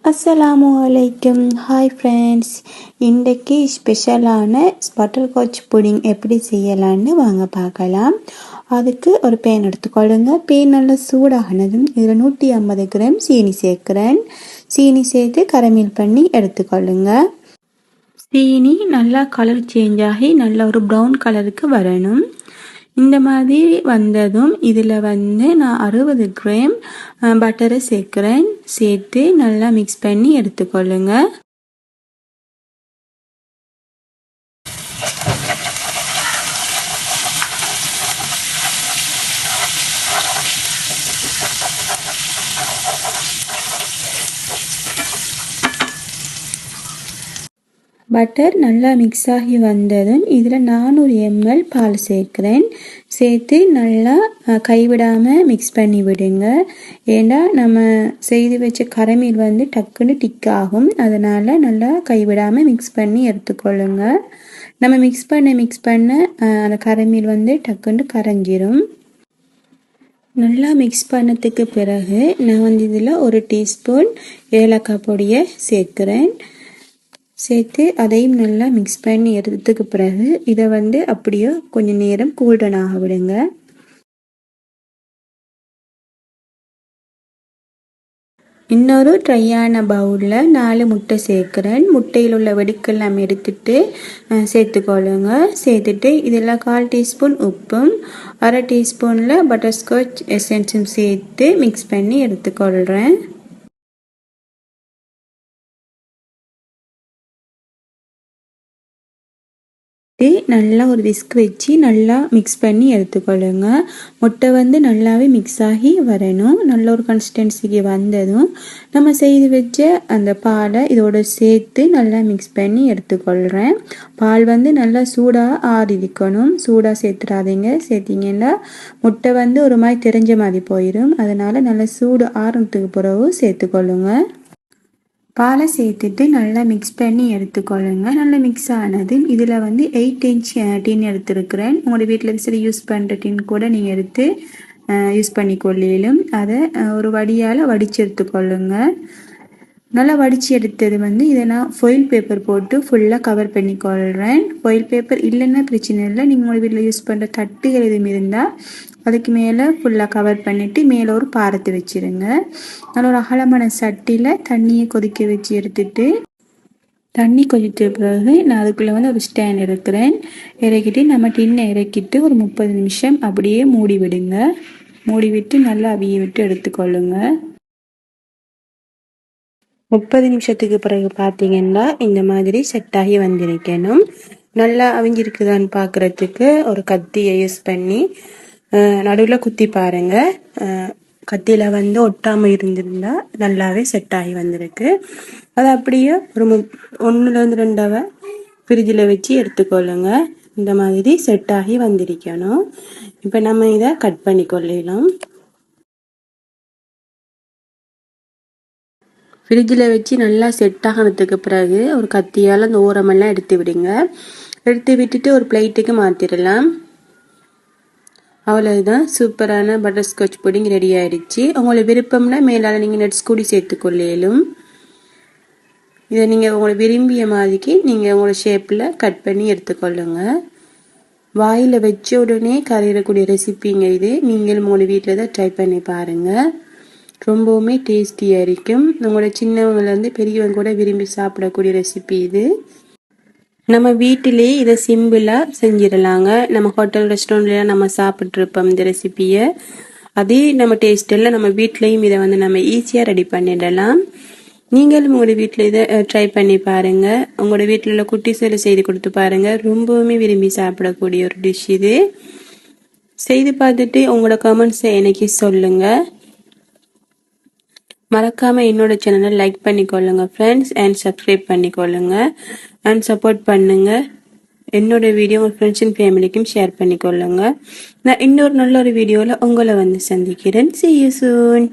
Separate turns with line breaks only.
அஸ்ஸலாமு அலைக்கும். Hi friends, இன்றைக்கு ஸ்பெஷலான பட்டர் ஸ்காட்ச் புடிங் எப்படி செய்யலான்னு வாங்க பார்க்கலாம். அதுக்கு ஒரு பேன் எடுத்துக்கொள்ளுங்க. பேன் நல்லா சூடாகினதும் இதில் 150 கிராம் சீனி சேர்க்குறேன். சீனி சேர்த்து கரமில் பண்ணி எடுத்துக்கொள்ளுங்க. சீனி நல்லா கலர் சேஞ்ச் ஆகி நல்ல ஒரு ப்ரௌன் கலருக்கு வரணும். இந்த மாதிரி வந்ததும் இதில் நான் 60 கிராம் பட்டரை சேர்க்குறேன். சேர்த்து நல்லா மிக்ஸ் பண்ணி எடுத்துக்கொள்ளுங்க. பட்டர் நல்லா மிக்ஸ் ஆகி வந்ததும் இதில் 400 ml பால் சேர்க்குறேன். சேர்த்து நல்லா கைவிடாமல் மிக்ஸ் பண்ணி விடுங்க. ஏன்னா நம்ம செய்து வச்ச கரமீல் டக்குன்னு டிக் ஆகும். அதனால் நல்லா கைவிடாமல் மிக்ஸ் பண்ணி எடுத்துக்கொள்ளுங்க. நம்ம மிக்ஸ் பண்ண அந்த கரமீல் டக்குன்னு கரைஞ்சிரும். நல்லா மிக்ஸ் பண்ணதுக்கு பிறகு நான் இதில் 1 டீஸ்பூன் ஏலக்காய் பொடியை சேர்க்குறேன். சேர்த்து அதையும் நல்லா மிக்ஸ் பண்ணி எடுத்ததுக்கு பிறகு இதை அப்படியே கொஞ்சம் நேரம் கூல்டன் ஆக விடுங்க. இன்னொரு ட்ரையான பவுலில் 4 முட்டை சேர்க்குறேன். முட்டையில் உள்ள வெடிக்கெல்லாம் எடுத்துட்டு சேர்த்துக்கொள்ளுங்க. சேர்த்துட்டு இதில் 1/4 டீஸ்பூன் உப்பும் 1/2 டீஸ்பூனில் பட்டர்ஸ்காட்ச் எசன்ஸும் சேர்த்து மிக்ஸ் பண்ணி எடுத்துக்கொள்கிறேன். நல்லா ஒரு விஸ்க் வச்சு நல்லா மிக்ஸ் பண்ணி எடுத்துக்கொள்ளுங்க. முட்டை நல்லாவே மிக்ஸ் ஆகி வரணும். நல்ல ஒரு கன்சிஸ்டன்சிக்கு வந்ததும் நம்ம செய்து வச்ச அந்த பாலை இதோட சேர்த்து நல்லா மிக்ஸ் பண்ணி எடுத்துக்கொள்கிறேன். பால் நல்லா சூடாக ஆறி இருக்கணும். சூடாக சேர்த்துடாதீங்க. சேர்த்திங்கன்னா முட்டை ஒரு மாதிரி தெரிஞ்ச மாதிரி போயிடும். அதனால் நல்லா சூடு ஆறுனதுக்கு பிறகு சேர்த்துக்கொள்ளுங்க. பாலை சேர்த்துட்டு நல்லா மிக்ஸ் பண்ணி எடுத்துக்கொள்ளுங்க. நல்லா மிக்ஸ் ஆனது இதில் 8 இன்ச் டின் எடுத்துருக்கிறேன். உங்களோட வீட்டில் சரி யூஸ் பண்ணுற டின் கூட நீங்கள் எடுத்து யூஸ் பண்ணிக்கொள்ளும். அதை ஒரு வடியால் வடித்து எடுத்துக்கொள்ளுங்க. நல்லா வடித்து எடுத்தது இதை நான் ஃபாயில் பேப்பர் போட்டு ஃபுல்லாக கவர் பண்ணிக்கொள்கிறேன். ஃபாயில் பேப்பர் இல்லைன்னா பிரச்சனை இல்லை. நீங்கள் உங்கள் வீட்டில் யூஸ் பண்ணுற தட்டுகள் எதுவும் இருந்தால் அதுக்கு மேலே ஃபுல்லாக கவர் பண்ணிவிட்டு மேலே ஒரு பாரத்தை வச்சுருங்க. நல்ல ஒரு அகலமான சட்டியில் தண்ணியை கொதிக்க வச்சு எடுத்துட்டு தண்ணி கொதித்த பிறகு நான் அதுக்குள்ளே ஒரு ஸ்டாண்ட் எடுக்கிறேன். இறக்கிட்டு நம்ம டின்னை இறக்கிட்டு ஒரு 30 நிமிஷம் அப்படியே மூடி விடுங்க. மூடி விட்டு நல்லா அவிய விட்டு எடுத்துக்கொள்ளுங்க. 30 நிமிஷத்துக்கு பிறகு பார்த்தீங்கன்னா இந்த மாதிரி செட் ஆகி வந்திருக்கணும். நல்லா அவிஞ்சிருக்குதான்னு பார்க்குறதுக்கு ஒரு கத்தியை யூஸ் பண்ணி நடுவில் குத்தி பாருங்க. கத்தியில் ஒட்டாமல் இருந்திருந்தா நல்லாவே செட் ஆகி வந்திருக்கு. அது அப்படியே ஒரு 1-2 ஹவர் ஃப்ரிட்ஜில் வச்சு எடுத்துக்கொள்ளுங்க. இந்த மாதிரி செட் ஆகி வந்திருக்கணும். இப்போ நம்ம இதை கட் பண்ணி கொள்ளலாம். ஃப்ரிட்ஜில் வச்சு நல்லா செட் ஆகினதுக்கு பிறகு ஒரு கத்தியால் அந்த ஓரமெல்லாம் எடுத்து விடுங்க. எடுத்து விட்டுட்டு ஒரு பிளேட்டுக்கு மாற்றிடலாம். அவ்வளோதான், சூப்பரான பட்டர்ஸ்காட்ச் புடிங் ரெடி ஆயிடுச்சு. உங்களுக்கு விருப்பம்னா மேலால் நீங்கள் நட்ஸ் கூடி சேர்த்துக்கொள்ளும். இதை நீங்கள் உங்களை விரும்பிய மாதிரிக்கு நீங்கள் உங்களோட ஷேப்பில் கட் பண்ணி எடுத்துக்கொள்ளுங்க. வாயில் வச்ச உடனே கரையிடக்கூடிய ரெசிபிங்க இது. நீங்களும் உங்களோட வீட்டில் தான் ட்ரை பண்ணி பாருங்கள். ரொம்பவுமே டேஸ்டியாக இருக்கும். உங்களோட சின்னவங்கலேருந்து பெரியவங்க கூட விரும்பி சாப்பிடக்கூடிய ரெசிபி இது. நம்ம வீட்டிலே இதை சிம்பிளாக செஞ்சிடலாங்க. நம்ம ஹோட்டல் ரெஸ்டாரண்ட்லாம் நம்ம சாப்பிட்ருப்போம் இந்த ரெசிபியை. அதே நம்ம டேஸ்ட்டில் நம்ம வீட்லேயும் இதை நம்ம ஈஸியாக ரெடி பண்ணிடலாம். நீங்களும் உங்களோட வீட்டில் இதை ட்ரை பண்ணி பாருங்கள். உங்களோட வீட்டில் உள்ள குட்டீஸில் செய்து கொடுத்து பாருங்கள். ரொம்பவுமே விரும்பி சாப்பிடக்கூடிய ஒரு டிஷ் இது. செய்து பார்த்துட்டு உங்களோட கமெண்ட்ஸை எனக்கு சொல்லுங்கள். மறக்காமல் என்னோட சேனலை லைக் பண்ணிக்கொள்ளுங்க ஃப்ரெண்ட்ஸ், அண்ட் சப்ஸ்கிரைப் பண்ணிக்கொள்ளுங்க அண்ட் சப்போர்ட் பண்ணுங்கள். என்னோட வீடியோ உங்கள் ஃப்ரெண்ட்ஸ் அண்ட் ஃபேமிலிக்கும் ஷேர் பண்ணிக்கொள்ளுங்க. நான் இன்னொரு நல்ல ஒரு வீடியோவில் உங்களை சந்திக்கிறேன். See you soon.